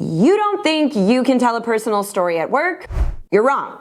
You don't think you can tell a personal story at work? You're wrong.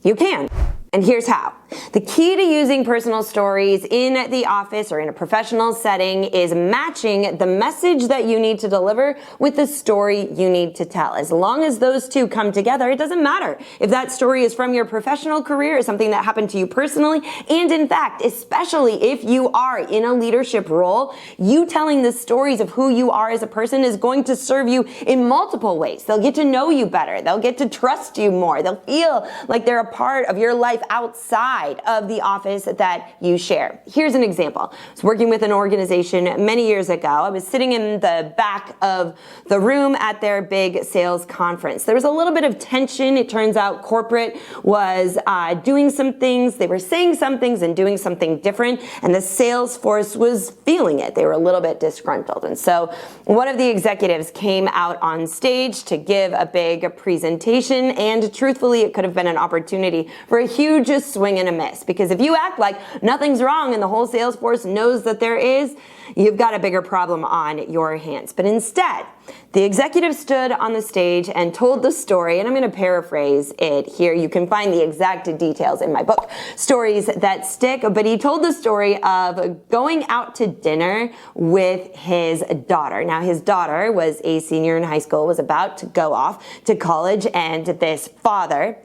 You can. And here's how. The key to using personal stories in the office or in a professional setting is matching the message that you need to deliver with the story you need to tell. As long as those two come together, it doesn't matter if that story is from your professional career or something that happened to you personally. And in fact, especially if you are in a leadership role, you telling the stories of who you are as a person is going to serve you in multiple ways. They'll get to know you better. They'll get to trust you more. They'll feel like they're a part of your life outside of the office that you share. Here's an example. I was working with an organization many years ago. I was sitting in the back of the room at their big sales conference. There was a little bit of tension. It turns out corporate was doing some things. They were saying some things and doing something different, and the sales force was feeling it. They were a little bit disgruntled. And so one of the executives came out on stage to give a big presentation, and truthfully, it could have been an opportunity for a huge swing and a miss. Because if you act like nothing's wrong and the whole sales force knows that there is, you've got a bigger problem on your hands. But instead, the executive stood on the stage and told the story, and I'm going to paraphrase it here. You can find the exact details in my book, Stories That Stick. But he told the story of going out to dinner with his daughter. Now, his daughter was a senior in high school, was about to go off to college, and this father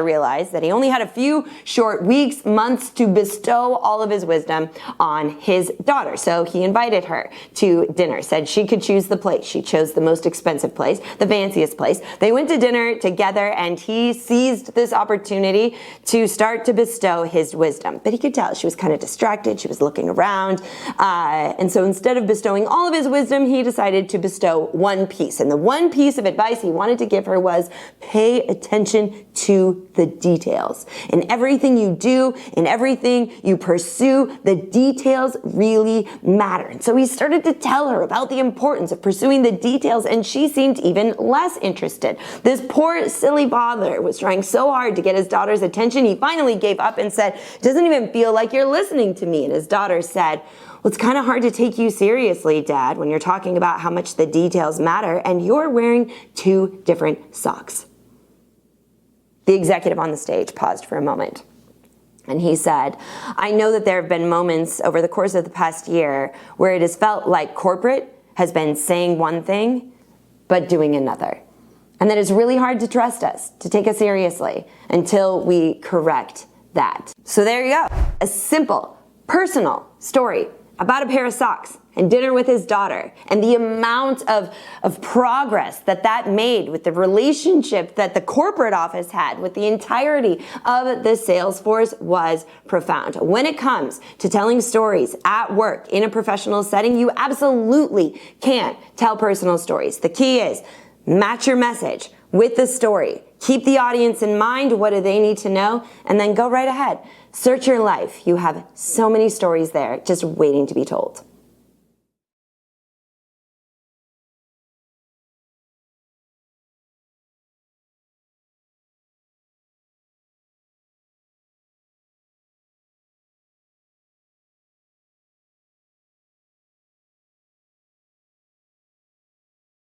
realized that he only had a few short weeks, months to bestow all of his wisdom on his daughter. So he invited her to dinner, said she could choose the place. She chose the most expensive place, the fanciest place. They went to dinner together, and he seized this opportunity to start to bestow his wisdom. But he could tell she was kind of distracted. She was looking around. And so instead of bestowing all of his wisdom, he decided to bestow one piece. And the one piece of advice he wanted to give her was pay attention to the details. In everything you do, in everything you pursue, the details really matter. And so he started to tell her about the importance of pursuing the details, and she seemed even less interested. This poor, silly father was trying so hard to get his daughter's attention, he finally gave up and said, "It doesn't even feel like you're listening to me." And his daughter said, "Well, it's kind of hard to take you seriously, Dad, when you're talking about how much the details matter, and you're wearing two different socks." The executive on the stage paused for a moment, and he said, "I know that there have been moments over the course of the past year where it has felt like corporate has been saying one thing, but doing another. And that it's really hard to trust us, to take us seriously, until we correct that." So there you go. A simple, personal story about a pair of socks and dinner with his daughter, and the amount of progress that made with the relationship that the corporate office had with the entirety of the sales force was profound. When it comes to telling stories at work in a professional setting, you absolutely can tell personal stories. The key is match your message with the story. Keep the audience in mind. What do they need to know? And then go right ahead. Search your life. You have so many stories there just waiting to be told.